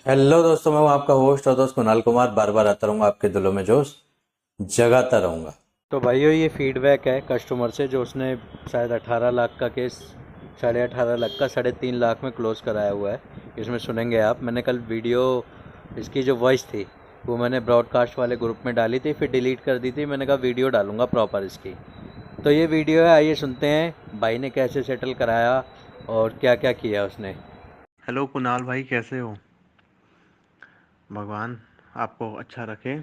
Hello दोस्तों, मैं हूं आपका होस्ट और दोस्त कुणाल कुमार। बार बार आता रहूंगा, आपके दिलों में जोश जगाता रहूंगा। तो भाइयों ये फीडबैक है कस्टमर से जो उसने शायद 18 लाख का केस 18.5 लाख का 3.5 लाख में क्लोज कराया हुआ है। इसमें सुनेंगे आप। मैंने कल वीडियो इसकी जो वॉइस थी वो मैंने ब्रॉडकास्ट वाले ग्रुप में डाली थी, फिर डिलीट कर दी थी। मैंने कहा वीडियो डालूंगा प्रॉपर इसकी। तो ये वीडियो है, आइए सुनते हैं भाई ने कैसे सेटल कराया और क्या क्या किया उसने। हेलो कुणाल भाई, कैसे हो? भगवान आपको अच्छा रखे,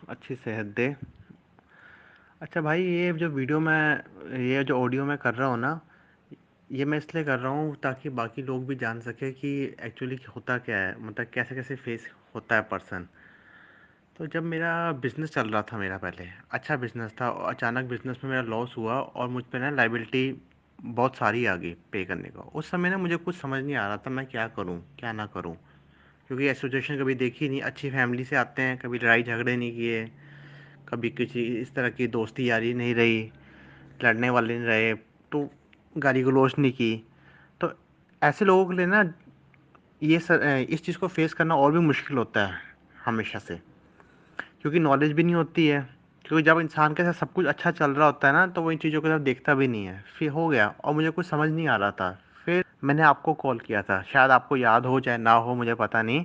अच्छी सेहत दे। अच्छा भाई, ये जो ऑडियो मैं कर रहा हूँ ना, ये मैं इसलिए कर रहा हूँ ताकि बाकी लोग भी जान सके कि एक्चुअली होता क्या है, मतलब कैसे कैसे फेस होता है पर्सन। तो जब मेरा बिज़नेस चल रहा था, मेरा पहले अच्छा बिज़नेस था और अचानक बिज़नेस में मेरा लॉस हुआ और मुझ पे ना लायबिलिटी बहुत सारी आ गई पे करने का। उस समय ना मुझे कुछ समझ नहीं आ रहा था मैं क्या करूँ क्या ना करूँ, क्योंकि ये सिचुएशन कभी देखी नहीं। अच्छी फैमिली से आते हैं, कभी लड़ाई झगड़े नहीं किए, कभी किसी इस तरह की दोस्ती यारी नहीं रही, लड़ने वाले नहीं रहे, तो गाली गलौज नहीं की। तो ऐसे लोगों के लिए ना इस चीज़ को फेस करना और भी मुश्किल होता है हमेशा से, क्योंकि नॉलेज भी नहीं होती है। क्योंकि जब इंसान के साथ सब कुछ अच्छा चल रहा होता है ना, तो वो इन चीज़ों की तरफ देखता भी नहीं है। फिर हो गया और मुझे कुछ समझ नहीं आ रहा था। फिर मैंने आपको कॉल किया था, शायद आपको याद हो चाहे ना हो, मुझे पता नहीं।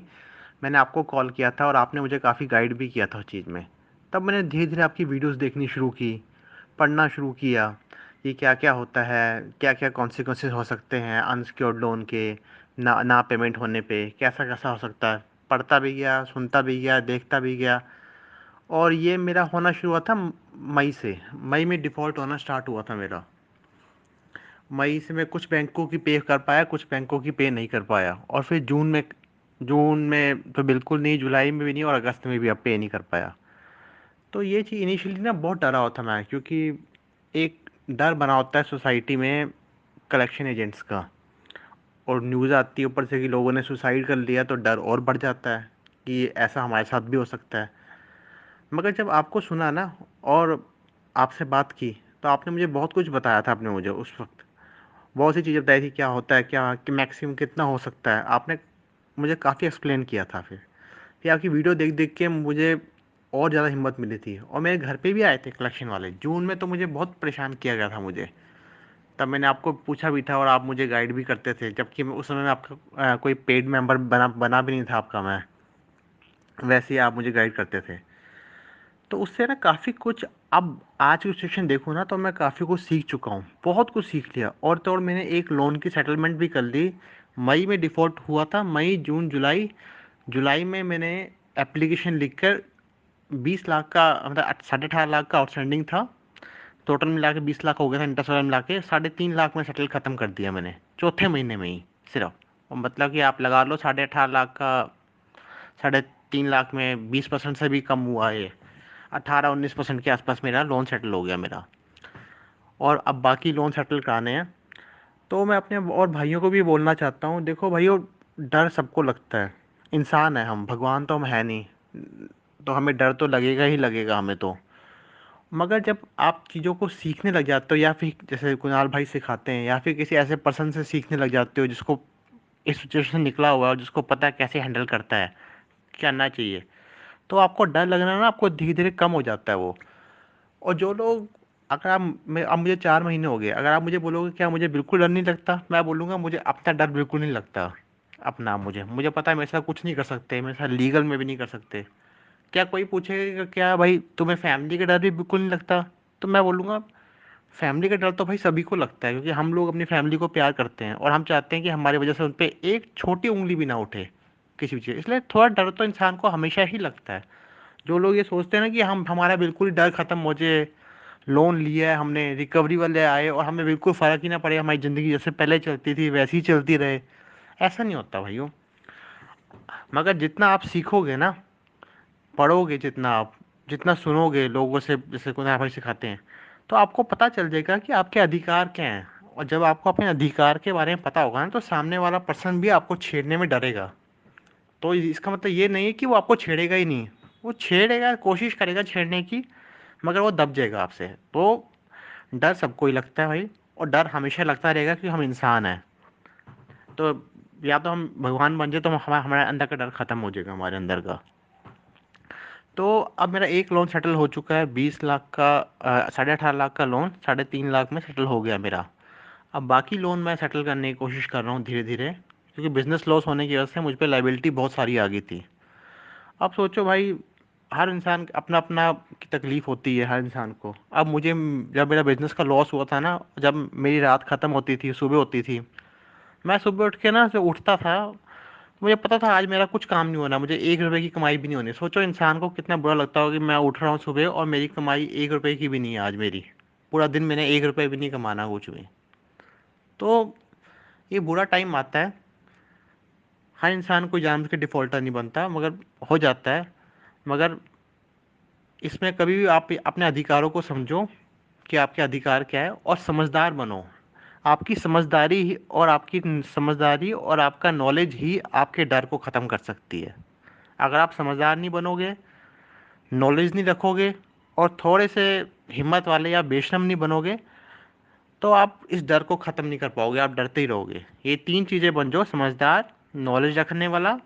मैंने आपको कॉल किया था और आपने मुझे काफ़ी गाइड भी किया था उस चीज़ में। तब मैंने धीरे धीरे आपकी वीडियोस देखनी शुरू की, पढ़ना शुरू किया। ये क्या क्या होता है, क्या क्या कॉन्सिक्वेंसेस हो सकते हैं अनसिक्योर्ड लोन के, ना ना पेमेंट होने पे कैसा कैसा हो सकता है। पढ़ता भी गया, सुनता भी गया, देखता भी गया। और ये मेरा होना शुरू हुआ था मई से। मई में डिफ़ॉल्ट होना स्टार्ट हुआ था मेरा। मई से मैं कुछ बैंकों की पे कर पाया, कुछ बैंकों की पे नहीं कर पाया, और फिर जून में तो बिल्कुल नहीं, जुलाई में भी नहीं, और अगस्त में भी अब पे नहीं कर पाया। तो ये चीज़ इनिशियली ना बहुत डरा हुआ था मैं, क्योंकि एक डर बना होता है सोसाइटी में कलेक्शन एजेंट्स का। और न्यूज़ आती है ऊपर से कि लोगों ने सुसाइड कर लिया, तो डर और बढ़ जाता है कि ऐसा हमारे साथ भी हो सकता है। मगर जब आपको सुना ना और आपसे बात की, तो आपने मुझे बहुत कुछ बताया था। आपने मुझे उस वक्त बहुत सी चीज़ें बताई थी, क्या होता है, क्या कि मैक्सिमम कितना हो सकता है। आपने मुझे काफ़ी एक्सप्लेन किया था। फिर आपकी वीडियो देख देख के मुझे और ज़्यादा हिम्मत मिली थी, और मेरे घर पे भी आए थे कलेक्शन वाले जून में। तो मुझे बहुत परेशान किया गया था मुझे। तब मैंने आपको पूछा भी था और आप मुझे गाइड भी करते थे, जबकि उस समय में आपका कोई पेड मेंबर बना बना भी नहीं था आपका मैं। वैसे ही आप मुझे गाइड करते थे। तो उससे ना काफ़ी कुछ, अब आज की सिचुएशन देखूँ ना, तो मैं काफ़ी कुछ सीख चुका हूँ, बहुत कुछ सीख लिया। और तो और मैंने एक लोन की सेटलमेंट भी कर ली। मई में डिफ़ॉल्ट हुआ था, मई जून जुलाई। जुलाई में मैंने एप्लीकेशन लिखकर 20 लाख का, मतलब 18.5 लाख का आउटस्टैंडिंग था। टोटल मिला के 20 लाख हो गया था, इंटरेस्ट वगैरह मिला के 3.5 लाख में सेटल ख़त्म कर दिया मैंने चौथे महीने में ही सिर्फ। और मतलब कि आप लगा लो 18.5 लाख का 3.5 लाख में 20% से भी कम हुआ है। 18-19% के आसपास मेरा लोन सेटल हो गया मेरा। और अब बाकी लोन सेटल कराने हैं। तो मैं अपने और भाइयों को भी बोलना चाहता हूँ, देखो भाइयों, डर सबको लगता है। इंसान है हम, भगवान तो हम है नहीं। तो हमें डर तो लगेगा ही लगेगा हमें तो। मगर जब आप चीज़ों को सीखने लग जाते हो, या फिर जैसे कुणाल भाई सिखाते हैं, या फिर किसी ऐसे पर्सन से सीखने लग जाते हो जिसको इस सिचुएशन से निकला हुआ है और जिसको पता है कैसे हैंडल करता है, क्या करना चाहिए, तो आपको डर लगना ना आपको धीरे धीरे कम हो जाता है वो। और जो लोग, अगर आप अब मुझे 4 महीने हो गए, अगर आप मुझे बोलोगे क्या मुझे बिल्कुल डर नहीं लगता, मैं बोलूँगा मुझे अपना डर बिल्कुल नहीं लगता। अपना मुझे मुझे पता है मेरे साथ कुछ नहीं कर सकते, मेरे साथ लीगल में भी नहीं कर सकते। क्या कोई पूछेगा क्या भाई तुम्हें फैमिली का डर भी बिल्कुल नहीं लगता, तो मैं बोलूँगा फैमिली का डर तो भाई सभी को लगता है, क्योंकि हम लोग अपनी फैमिली को प्यार करते हैं और हम चाहते हैं कि हमारी वजह से उन पे एक छोटी उंगली भी ना उठे किसी भी चीज़। इसलिए थोड़ा डर तो इंसान को हमेशा ही लगता है। जो लोग ये सोचते हैं ना कि हम हमारा बिल्कुल ही डर खत्म हो जाए, लोन लिया है हमने, रिकवरी वाले आए और हमें बिल्कुल फ़र्क ही ना पड़े, हमारी ज़िंदगी जैसे पहले चलती थी वैसी ही चलती रहे, ऐसा नहीं होता भाइयों। मगर जितना आप सीखोगे ना, पढ़ोगे जितना आप, जितना सुनोगे लोगों से, जैसे कुछ भाई सिखाते हैं, तो आपको पता चल जाएगा कि आपके अधिकार क्या हैं। और जब आपको अपने अधिकार के बारे में पता होगा ना, तो सामने वाला पर्सन भी आपको छेड़ने में डरेगा। तो इसका मतलब ये नहीं है कि वो आपको छेड़ेगा ही नहीं, वो छेड़ेगा, कोशिश करेगा छेड़ने की, मगर वो दब जाएगा आपसे। तो डर सबको ही लगता है भाई, और डर हमेशा लगता रहेगा कि हम इंसान हैं। तो या तो हम भगवान बन जाए तो हमारे अंदर का डर ख़त्म हो जाएगा हमारे अंदर का। तो अब मेरा एक लोन सेटल हो चुका है 20 लाख का, 18.5 लाख का लोन 3.5 लाख में सेटल हो गया मेरा। अब बाकी लोन मैं सेटल करने की कोशिश कर रहा हूँ धीरे धीरे, क्योंकि बिज़नेस लॉस होने की वजह से मुझ पे लायबिलिटी बहुत सारी आ गई थी। अब सोचो भाई, हर इंसान अपना अपना की तकलीफ़ होती है हर इंसान को। अब मुझे जब मेरा बिज़नेस का लॉस हुआ था ना, जब मेरी रात ख़त्म होती थी, सुबह होती थी, मैं सुबह उठ के ना जब उठता था, मुझे पता था आज मेरा कुछ काम नहीं होना, मुझे 1 रुपए की कमाई भी नहीं होनी। सोचो इंसान को कितना बुरा लगता होगा कि मैं उठ रहा हूँ सुबह और मेरी कमाई 1 रुपए की भी नहीं है आज मेरी। पूरा दिन मैंने 1 रुपए भी नहीं कमाना कुछ भी। तो ये बुरा टाइम आता है। हर इंसान कोई जानबूझ के डिफ़ॉल्टर नहीं बनता, मगर हो जाता है। मगर इसमें कभी भी आप अपने अधिकारों को समझो कि आपके अधिकार क्या है और समझदार बनो। आपकी समझदारी और आपका नॉलेज ही आपके डर को ख़त्म कर सकती है। अगर आप समझदार नहीं बनोगे, नॉलेज नहीं रखोगे और थोड़े से हिम्मत वाले या बेशर्म नहीं बनोगे, तो आप इस डर को ख़त्म नहीं कर पाओगे, आप डरते ही रहोगे। ये 3 चीज़ें बन जाओ, समझदार, नॉलेज रखने वाला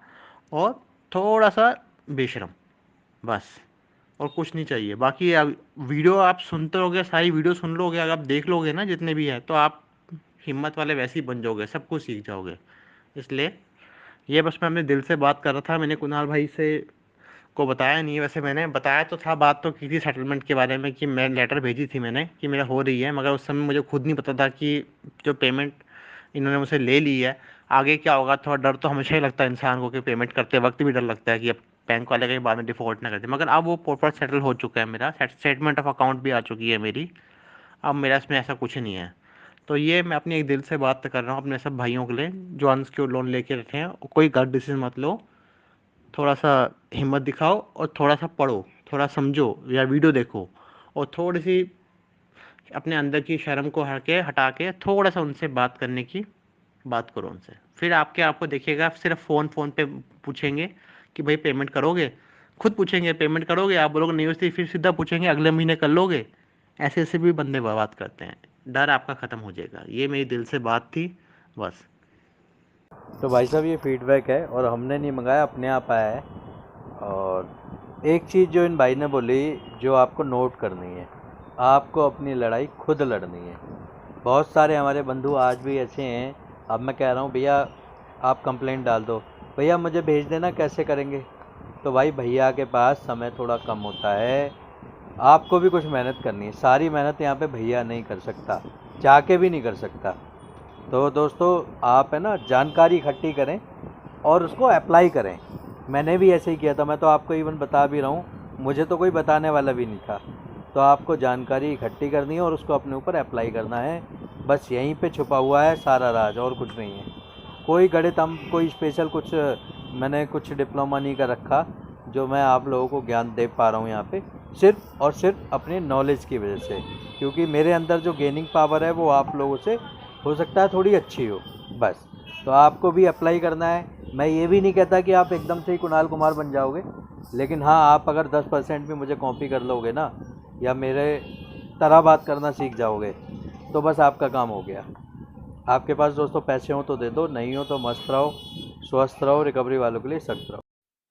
और थोड़ा सा बेशर्म, बस। और कुछ नहीं चाहिए। बाकी अब वीडियो आप सुनते रहोगे, सारी वीडियो सुन लोगे, अगर आप देख लोगे ना जितने भी हैं, तो आप हिम्मत वाले वैसे ही बन जाओगे, सब कुछ सीख जाओगे। इसलिए ये बस मैं अपने दिल से बात कर रहा था। मैंने कुणाल भाई से को बताया नहीं है, वैसे मैंने बताया तो था, बात तो की थी सेटलमेंट के बारे में कि मैं लेटर भेजी थी मैंने कि मेरा हो रही है, मगर उस समय मुझे खुद नहीं पता था कि जो पेमेंट इन्होंने मुझसे ले ली है, आगे क्या होगा। थोड़ा डर तो हमेशा ही लगता है इंसान को कि पेमेंट करते वक्त भी डर लगता है कि अब बैंक वाले कहीं बाद में डिफ़ॉल्ट ना कर दे। मगर अब वो प्रॉपर सेटल हो चुका है, मेरा स्टेटमेंट ऑफ अकाउंट भी आ चुकी है मेरी। अब मेरा इसमें ऐसा कुछ नहीं है। तो ये मैं अपनी एक दिल से बात कर रहा हूँ अपने सब भाइयों के लिए जो अनसिक्योर्ड लोन लेके रखे हैं। कोई गलत डिसीजन मत लो, थोड़ा सा हिम्मत दिखाओ और थोड़ा सा पढ़ो, थोड़ा समझो या वीडियो देखो, और थोड़ी सी अपने अंदर की शर्म को हटा के थोड़ा सा उनसे बात करने की बात करो उनसे। फिर आपको देखिएगा, सिर्फ फ़ोन पे पूछेंगे कि भाई पेमेंट करोगे, खुद पूछेंगे पेमेंट करोगे, आप बोलोगे नहीं होती, फिर सीधा पूछेंगे अगले महीने कर लोगे। ऐसे ऐसे भी बंदे बात करते हैं। डर आपका ख़त्म हो जाएगा। ये मेरी दिल से बात थी, बस। तो भाई साहब ये फीडबैक है और हमने नहीं मंगाया, अपने आप आया है। और एक चीज़ जो इन भाई ने बोली जो आपको नोट करनी है, आपको अपनी लड़ाई खुद लड़नी है। बहुत सारे हमारे बंधु आज भी ऐसे हैं। अब मैं कह रहा हूँ भैया आप कंप्लेंट डाल दो, भैया मुझे भेज देना, कैसे करेंगे? तो भाई भैया के पास समय थोड़ा कम होता है, आपको भी कुछ मेहनत करनी है। सारी मेहनत यहाँ पे भैया नहीं कर सकता, चाह के भी नहीं कर सकता। तो दोस्तों आप है ना जानकारी इकट्ठी करें और उसको अप्लाई करें। मैंने भी ऐसे ही किया था, मैं तो आपको इवन बता भी रहा हूँ, मुझे तो कोई बताने वाला भी नहीं था। तो आपको जानकारी इकट्ठी करनी है और उसको अपने ऊपर अप्लाई करना है। बस यहीं पे छुपा हुआ है सारा राज, और कुछ नहीं है। कोई गणित हम कोई स्पेशल कुछ मैंने कुछ डिप्लोमा नहीं कर रखा जो मैं आप लोगों को ज्ञान दे पा रहा हूँ यहाँ पे, सिर्फ और सिर्फ अपने नॉलेज की वजह से। क्योंकि मेरे अंदर जो गेनिंग पावर है वो आप लोगों से हो सकता है थोड़ी अच्छी हो, बस। तो आपको भी अप्लाई करना है। मैं ये भी नहीं कहता कि आप एकदम से ही कुणाल कुमार बन जाओगे, लेकिन हाँ आप अगर 10% भी मुझे कॉपी कर लोगे ना, या मेरे तरह बात करना सीख जाओगे, तो बस आपका काम हो गया। आपके पास दोस्तों पैसे हो तो दे दो, नहीं हो तो मस्त रहो, स्वस्थ रहो, रिकवरी वालों के लिए सख्त रहो।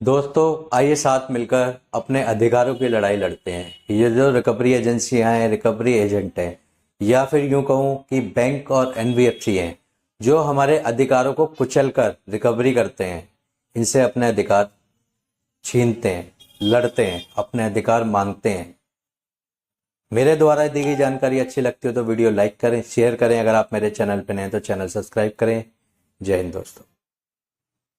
दोस्तों आइए साथ मिलकर अपने अधिकारों की लड़ाई लड़ते हैं। ये जो रिकवरी एजेंसियां हैं, रिकवरी एजेंट हैं, या फिर यूं कहूं कि बैंक और एनबीएफसी हैं, जो हमारे अधिकारों को कुचल कर रिकवरी करते हैं, इनसे अपने अधिकार छीनते हैं, लड़ते हैं, अपने अधिकार मांगते हैं। मेरे द्वारा दी गई जानकारी अच्छी लगती हो तो वीडियो लाइक करें, शेयर करें। अगर आप मेरे चैनल पर नए हैं तो चैनल सब्सक्राइब करें। जय हिंद दोस्तों।